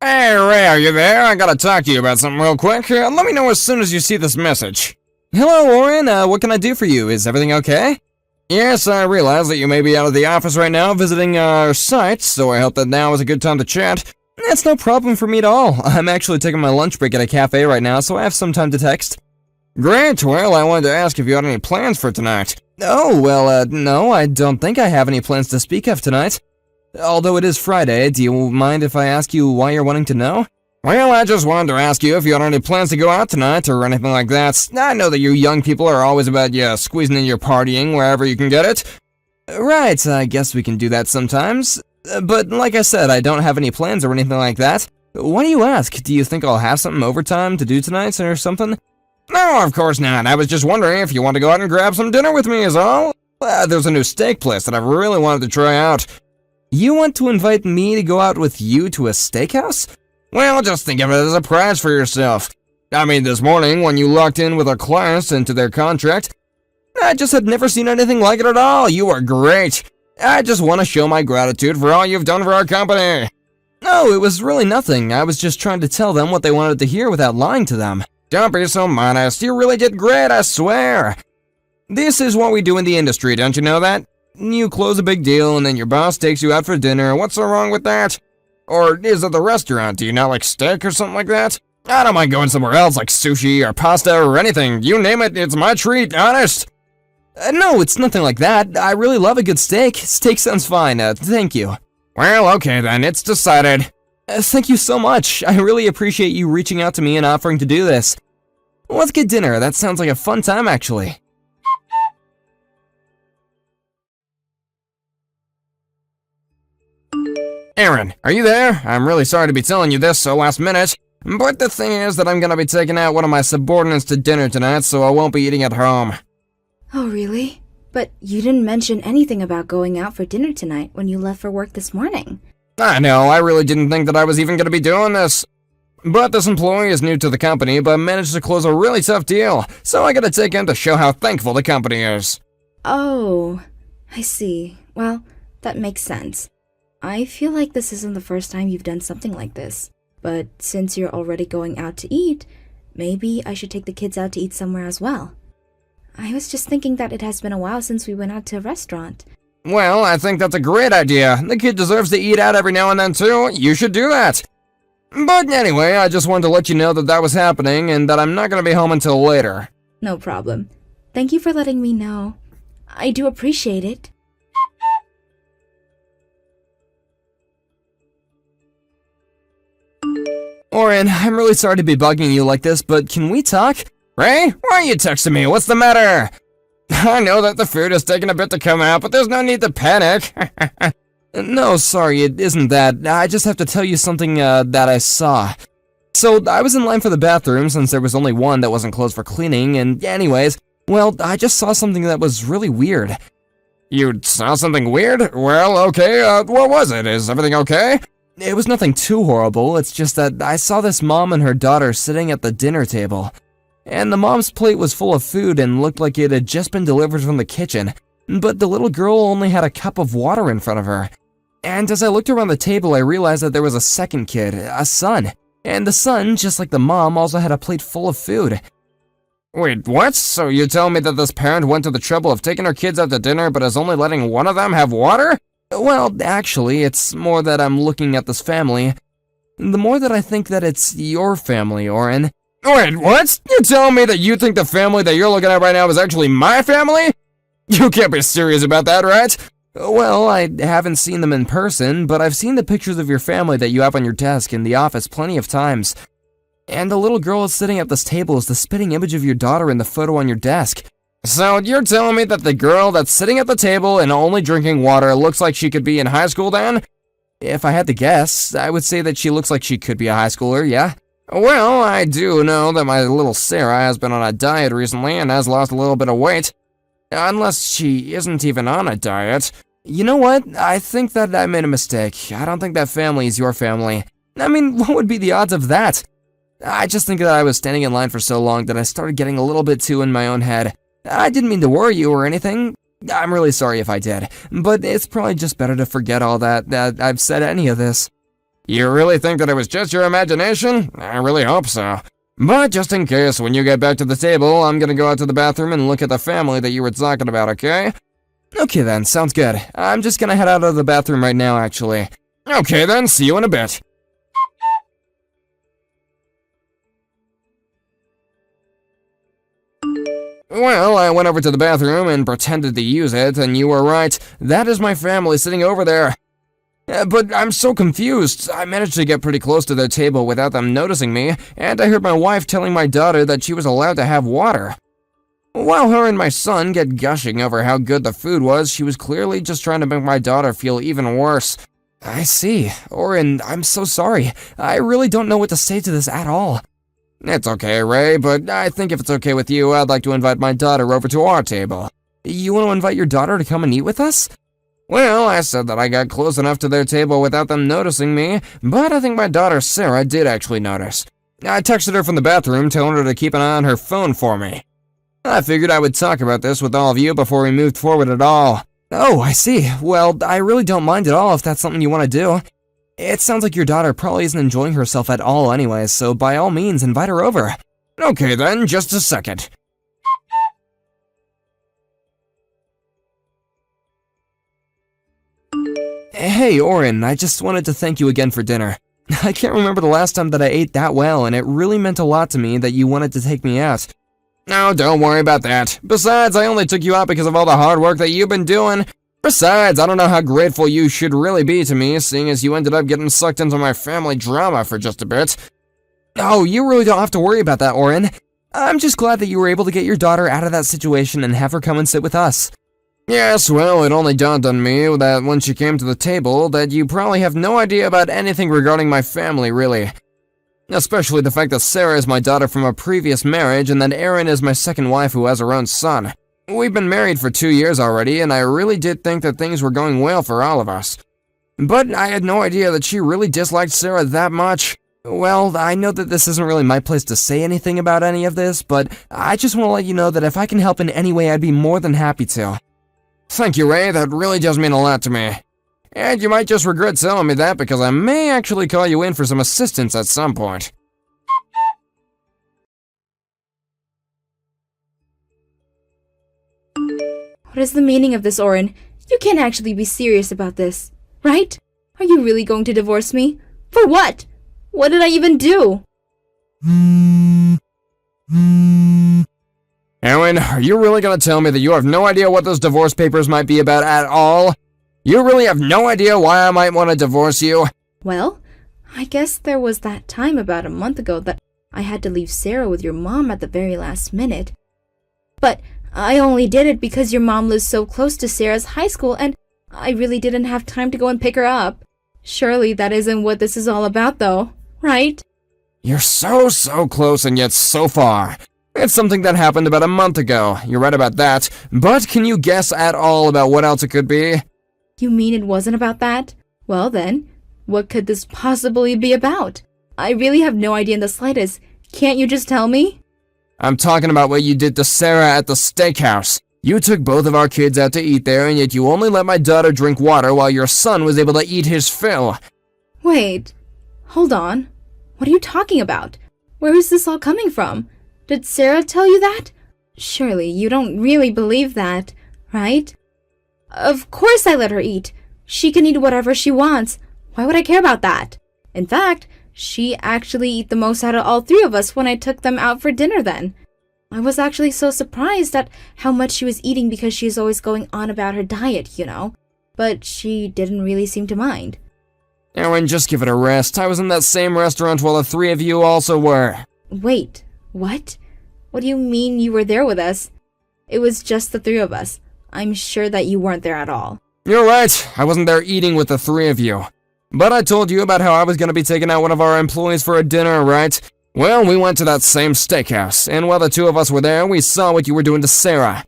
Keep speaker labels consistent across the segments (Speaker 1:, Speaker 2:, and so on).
Speaker 1: Hey, Ray, are you there? I gotta talk to you about something real quick. Let me know as soon as you see this message. Hello, Warren. What can I do for you? Is everything okay? Yes, I realize that you may be out of the office right now visiting our site, so I hope that now is a good time to chat. That's no problem for me at all. I'm actually taking my lunch break at a cafe right now, so I have some time to text. Great. Well, I wanted to ask if you had any plans for tonight. Oh, well, no, I don't think I have any plans to speak of tonight. Although it is Friday, do you mind if I ask you why you're wanting to know? Well, I just wanted to ask you if you had any plans to go out tonight or anything like that. I know that you young people are always about, squeezing in your partying wherever you can get it. Right, I guess we can do that sometimes. But like I said, I don't have any plans or anything like that. Why do you ask? Do you think I'll have something overtime to do tonight or something? No, of course not. I was just wondering if you want to go out and grab some dinner with me is all. There's a new steak place that I really wanted to try out. You want to invite me to go out with you to a steakhouse? Well, just think of it as a prize for yourself. I mean, this morning, when you locked in with our clients into their contract, I just had never seen anything like it at all. You are great. I just want to show my gratitude for all you've done for our company. No, it was really nothing. I was just trying to tell them what they wanted to hear without lying to them. Don't be so modest. You really did great, I swear. This is what we do in the industry, don't you know that? You close a big deal and then your boss takes you out for dinner. What's so wrong with that? Or is it the restaurant? Do you not like steak or something like that? I don't mind going somewhere else like sushi or pasta or anything. You name it, it's my treat, honest. No, it's nothing like that. I really love a good steak. Steak sounds fine. Thank you. Well, okay then, it's decided. Thank you so much. I really appreciate you reaching out to me and offering to do this. Let's get dinner. That sounds like a fun time, actually. Aaron, are you there? I'm really sorry to be telling you this so last minute, but the thing is that I'm gonna be taking out one of my subordinates to dinner tonight, so I won't be eating at home.
Speaker 2: Oh, really? But you didn't mention anything about going out for dinner tonight when you left for work this morning.
Speaker 1: I know, I really didn't think that I was even gonna be doing this. But this employee is new to the company, but managed to close a really tough deal, so I gotta take him to show how thankful the company is.
Speaker 2: Oh, I see. Well, that makes sense. I feel like this isn't the first time you've done something like this. But since you're already going out to eat, maybe I should take the kids out to eat somewhere as well. I was just thinking that it has been a while since we went out to a restaurant.
Speaker 1: Well, I think that's a great idea. The kid deserves to eat out every now and then too. You should do that. But anyway, I just wanted to let you know that that was happening and that I'm not going to be home until later.
Speaker 2: No problem. Thank you for letting me know. I do appreciate it.
Speaker 1: Oren, I'm really sorry to be bugging you like this, but can we talk? Ray, why are you texting me? What's the matter? I know that the food is taking a bit to come out, but there's no need to panic. No, sorry, it isn't that. I just have to tell you something that I saw. So, I was in line for the bathroom since there was only one that wasn't closed for cleaning, and anyways, well, I just saw something that was really weird. You saw something weird? Well, okay, what was it? Is everything okay? It was nothing too horrible, it's just that I saw this mom and her daughter sitting at the dinner table. And the mom's plate was full of food and looked like it had just been delivered from the kitchen, but the little girl only had a cup of water in front of her. And as I looked around the table, I realized that there was a second kid, a son. And the son, just like the mom, also had a plate full of food. Wait, what? So you tell me that this parent went to the trouble of taking her kids out to dinner but is only letting one of them have water? Well, actually, it's more that I'm looking at this family. The more that I think that it's your family, Oren. Wait, what? You telling me that you think the family that you're looking at right now is actually my family? You can't be serious about that, right? Well, I haven't seen them in person, but I've seen the pictures of your family that you have on your desk in the office plenty of times. And the little girl that's sitting at this table is the spitting image of your daughter in the photo on your desk. So you're telling me that the girl that's sitting at the table and only drinking water looks like she could be in high school then? If I had to guess, I would say that she looks like she could be a high schooler, yeah? Well, I do know that my little Sarah has been on a diet recently and has lost a little bit of weight. Unless she isn't even on a diet. You know what? I think that I made a mistake. I don't think that family is your family. I mean, what would be the odds of that? I just think that I was standing in line for so long that I started getting a little bit too in my own head. I didn't mean to worry you or anything. I'm really sorry if I did, but it's probably just better to forget all that I've said any of this. You really think that it was just your imagination? I really hope so. But just in case, when you get back to the table, I'm gonna go out to the bathroom and look at the family that you were talking about, okay? Okay then, sounds good. I'm just gonna head out of the bathroom right now, actually. Okay then, see you in a bit. Well, I went over to the bathroom and pretended to use it, and you were right. That is my family sitting over there. But I'm so confused. I managed to get pretty close to their table without them noticing me, and I heard my wife telling my daughter that she was allowed to have water. While her and my son get gushing over how good the food was, she was clearly just trying to make my daughter feel even worse. I see. Orin, I'm so sorry. I really don't know what to say to this at all. It's okay, Ray, but I think if it's okay with you, I'd like to invite my daughter over to our table. You want to invite your daughter to come and eat with us? Well, I said that I got close enough to their table without them noticing me, but I think my daughter Sarah did actually notice. I texted her from the bathroom, telling her to keep an eye on her phone for me. I figured I would talk about this with all of you before we moved forward at all. Oh, I see. Well, I really don't mind at all if that's something you want to do. It sounds like your daughter probably isn't enjoying herself at all anyways, so by all means, invite her over. Okay then, just a second. Hey, Orin, I just wanted to thank you again for dinner. I can't remember the last time that I ate that well, and it really meant a lot to me that you wanted to take me out. No, don't worry about that. Besides, I only took you out because of all the hard work that you've been doing. Besides, I don't know how grateful you should really be to me, seeing as you ended up getting sucked into my family drama for just a bit. Oh, you really don't have to worry about that, Orin. I'm just glad that you were able to get your daughter out of that situation and have her come and sit with us. Yes, well, it only dawned on me that when she came to the table, that you probably have no idea about anything regarding my family, really. Especially the fact that Sarah is my daughter from a previous marriage and that Erin is my second wife who has her own son. We've been married for 2 years already, and I really did think that things were going well for all of us. But I had no idea that she really disliked Sarah that much. Well, I know that this isn't really my place to say anything about any of this, but I just want to let you know that if I can help in any way, I'd be more than happy to. Thank you, Ray, that really does mean a lot to me. And you might just regret telling me that because I may actually call you in for some assistance at some point.
Speaker 2: What is the meaning of this, Orin? You can't actually be serious about this, right? Are you really going to divorce me? For what? What did I even do?
Speaker 1: Erin, are you really gonna tell me that you have no idea what those divorce papers might be about at all? You really have no idea why I might want to divorce you?
Speaker 2: Well, I guess there was that time about a month ago that I had to leave Sarah with your mom at the very last minute. But I only did it because your mom lives so close to Sarah's high school and I really didn't have time to go and pick her up. Surely that isn't what this is all about though, right?
Speaker 1: You're so close and yet so far. It's something that happened about a month ago. You're right about that. But can you guess at all about what else it could be?
Speaker 2: You mean it wasn't about that? Well then, what could this possibly be about? I really have no idea in the slightest. Can't you just tell me?
Speaker 1: I'm talking about what you did to Sarah at the steakhouse. You took both of our kids out to eat there, and yet you only let my daughter drink water while your son was able to eat his fill.
Speaker 2: Wait, hold on. What are you talking about? Where is this all coming from? Did Sarah tell you that? Surely you don't really believe that, right? Of course I let her eat. She can eat whatever she wants. Why would I care about that? In fact, she actually ate the most out of all three of us when I took them out for dinner then. I was actually so surprised at how much she was eating because she's always going on about her diet, you know. But she didn't really seem to mind.
Speaker 1: Erin, just give it a rest. I was in that same restaurant while the three of you also were.
Speaker 2: Wait, what? What do you mean you were there with us? It was just the three of us. I'm sure that you weren't there at all.
Speaker 1: You're right. I wasn't there eating with the three of you. But I told you about how I was going to be taking out one of our employees for a dinner, right? Well, we went to that same steakhouse, and while the two of us were there, we saw what you were doing to Sarah.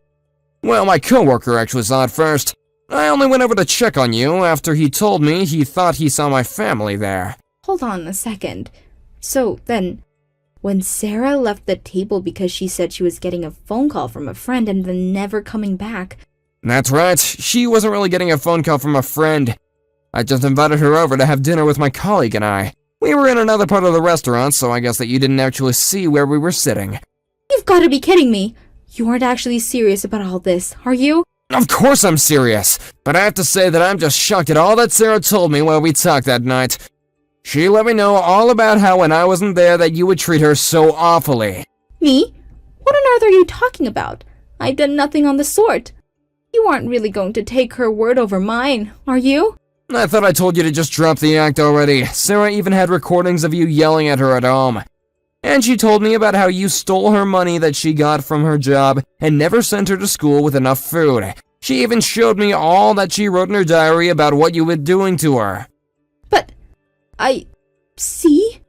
Speaker 1: Well, my coworker actually saw it first. I only went over to check on you after he told me he thought he saw my family there.
Speaker 2: Hold on a second. So then, when Sarah left the table because she said she was getting a phone call from a friend and then never coming back.
Speaker 1: That's right. She wasn't really getting a phone call from a friend. I just invited her over to have dinner with my colleague and I. We were in another part of the restaurant, so I guess that you didn't actually see where we were sitting.
Speaker 2: You've got to be kidding me. You aren't actually serious about all this, are you?
Speaker 1: Of course I'm serious, but I have to say that I'm just shocked at all that Sarah told me while we talked that night. She let me know all about how when I wasn't there that you would treat her so awfully.
Speaker 2: Me? What on earth are you talking about? I've done nothing on the sort. You aren't really going to take her word over mine, are you?
Speaker 1: I thought I told you to just drop the act already. Sarah even had recordings of you yelling at her at home. And she told me about how you stole her money that she got from her job and never sent her to school with enough food. She even showed me all that she wrote in her diary about what you were doing to her.
Speaker 2: But see?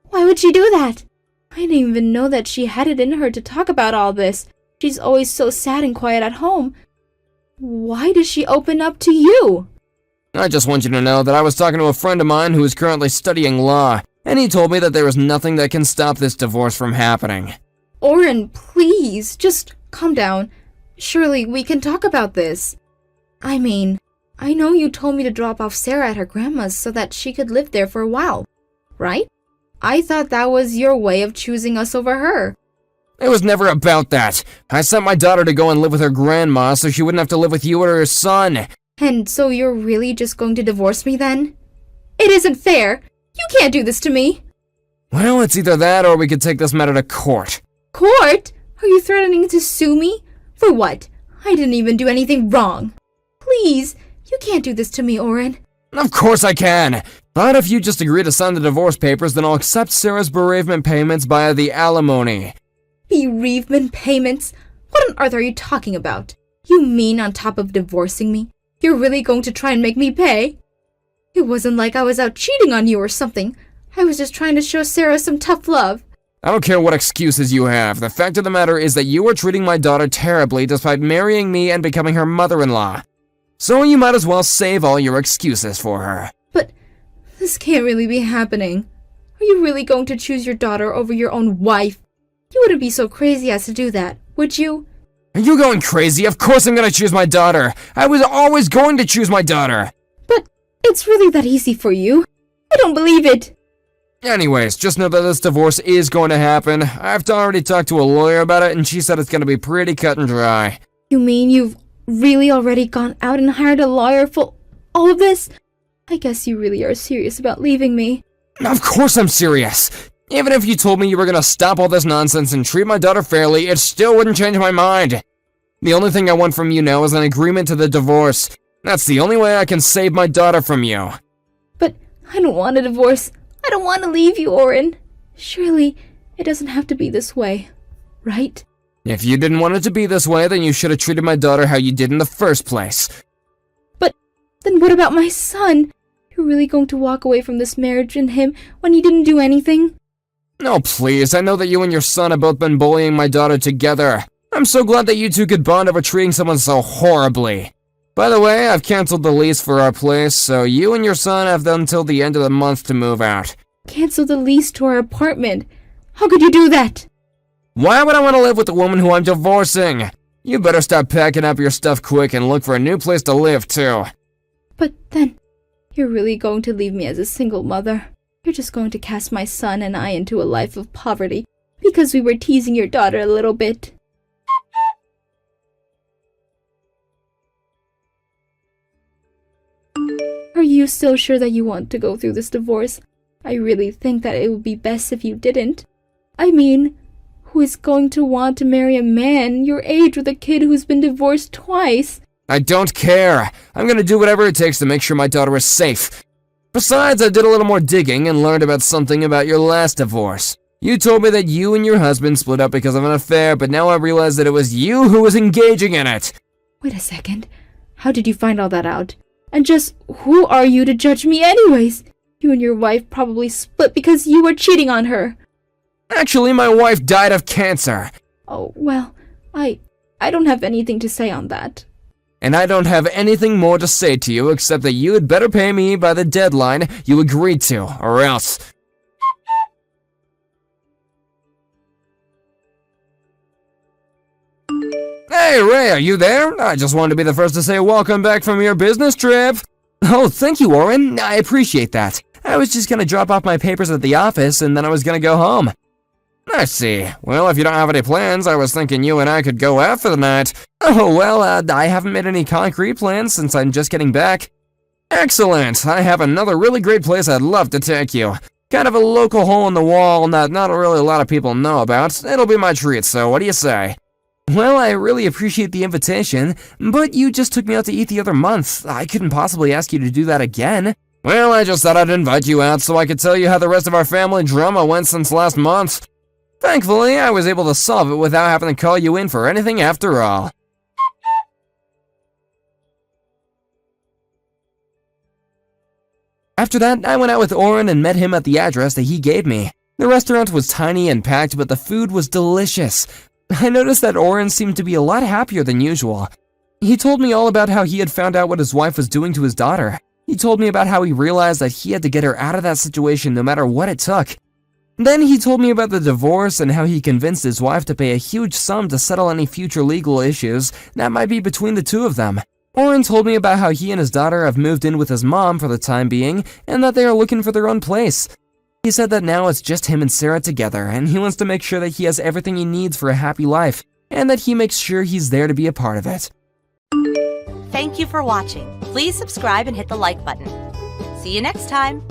Speaker 2: Why would she do that? I didn't even know that she had it in her to talk about all this. She's always so sad and quiet at home. Why does she open up to you?
Speaker 1: I just want you to know that I was talking to a friend of mine who is currently studying law, and he told me that there is nothing that can stop this divorce from happening.
Speaker 2: Oren, please, just calm down. Surely we can talk about this. I mean, I know you told me to drop off Sarah at her grandma's so that she could live there for a while, right? I thought that was your way of choosing us over her.
Speaker 1: It was never about that. I sent my daughter to go and live with her grandma so she wouldn't have to live with you or her son.
Speaker 2: And so you're really just going to divorce me then? It isn't fair. You can't do this to me.
Speaker 1: Well, it's either that or we could take this matter to court.
Speaker 2: Court? Are you threatening to sue me? For what? I didn't even do anything wrong. Please, you can't do this to me, Oren.
Speaker 1: Of course I can. But if you just agree to sign the divorce papers, then I'll accept Sarah's bereavement payments via the alimony.
Speaker 2: Bereavement payments? What on earth are you talking about? You mean on top of divorcing me, you're really going to try and make me pay? It wasn't like I was out cheating on you or something. I was just trying to show Sarah some tough love.
Speaker 1: I don't care what excuses you have. The fact of the matter is that you are treating my daughter terribly despite marrying me and becoming her mother-in-law. So you might as well save all your excuses for her.
Speaker 2: But this can't really be happening. Are you really going to choose your daughter over your own wife? You wouldn't be so crazy as to do that, would you?
Speaker 1: Are you going crazy? Of course I'm gonna choose my daughter. I was always going to choose my daughter.
Speaker 2: But it's really that easy for you. I don't believe it.
Speaker 1: Anyways, just know that this divorce is going to happen. I've already talked to a lawyer about it and she said it's gonna be pretty cut and dry.
Speaker 2: You mean you've really already gone out and hired a lawyer for all of this? I guess you really are serious about leaving me.
Speaker 1: Of course I'm serious. Even if you told me you were gonna stop all this nonsense and treat my daughter fairly, it still wouldn't change my mind. The only thing I want from you now is an agreement to the divorce. That's the only way I can save my daughter from you.
Speaker 2: But I don't want a divorce. I don't want to leave you, Oren. Surely it doesn't have to be this way, right?
Speaker 1: If you didn't want it to be this way, then you should have treated my daughter how you did in the first place.
Speaker 2: But then what about my son? You're really going to walk away from this marriage and him when he didn't do anything?
Speaker 1: No, please, I know that you and your son have both been bullying my daughter together. I'm so glad that you two could bond over treating someone so horribly. By the way, I've canceled the lease for our place, so you and your son have until the end of the month to move out.
Speaker 2: Cancel the lease to our apartment? How could you do that?
Speaker 1: Why would I want to live with the woman who I'm divorcing? You better start packing up your stuff quick and look for a new place to live, too.
Speaker 2: But then, you're really going to leave me as a single mother. You're just going to cast my son and I into a life of poverty because we were teasing your daughter a little bit. Are you still sure that you want to go through this divorce? I really think that it would be best if you didn't. I mean, who is going to want to marry a man your age with a kid who's been divorced twice?
Speaker 1: I don't care. I'm gonna do whatever it takes to make sure my daughter is safe. Besides, I did a little more digging and learned about something about your last divorce. You told me that you and your husband split up because of an affair, but now I realize that it was you who was engaging in it.
Speaker 2: Wait a second. How did you find all that out? And just who are you to judge me anyways? You and your wife probably split because you were cheating on her.
Speaker 1: Actually, my wife died of cancer.
Speaker 2: Oh, well, I don't have anything to say on that.
Speaker 1: And I don't have anything more to say to you except that you had better pay me by the deadline you agreed to, or else. Hey, Ray, are you there? I just wanted to be the first to say welcome back from your business trip. Oh, thank you, Oren. I appreciate that. I was just gonna drop off my papers at the office and then I was gonna go home. I see. Well, if you don't have any plans, I was thinking you and I could go out for the night. Oh, well, I haven't made any concrete plans since I'm just getting back. Excellent. I have another really great place I'd love to take you. Kind of a local hole in the wall that not really a lot of people know about. It'll be my treat, so what do you say? Well, I really appreciate the invitation, but you just took me out to eat the other month. I couldn't possibly ask you to do that again. Well, I just thought I'd invite you out so I could tell you how the rest of our family drama went since last month. Thankfully, I was able to solve it without having to call you in for anything after all. After that, I went out with Oren and met him at the address that he gave me. The restaurant was tiny and packed, but the food was delicious. I noticed that Oren seemed to be a lot happier than usual. He told me all about how he had found out what his wife was doing to his daughter. He told me about how he realized that he had to get her out of that situation no matter what it took. Then he told me about the divorce and how he convinced his wife to pay a huge sum to settle any future legal issues that might be between the two of them. Oren told me about how he and his daughter have moved in with his mom for the time being and that they are looking for their own place. He said that now it's just him and Sarah together and he wants to make sure that he has everything he needs for a happy life and that he makes sure he's there to be a part of it.
Speaker 3: Thank you for watching. Please subscribe and hit the like button. See you next time.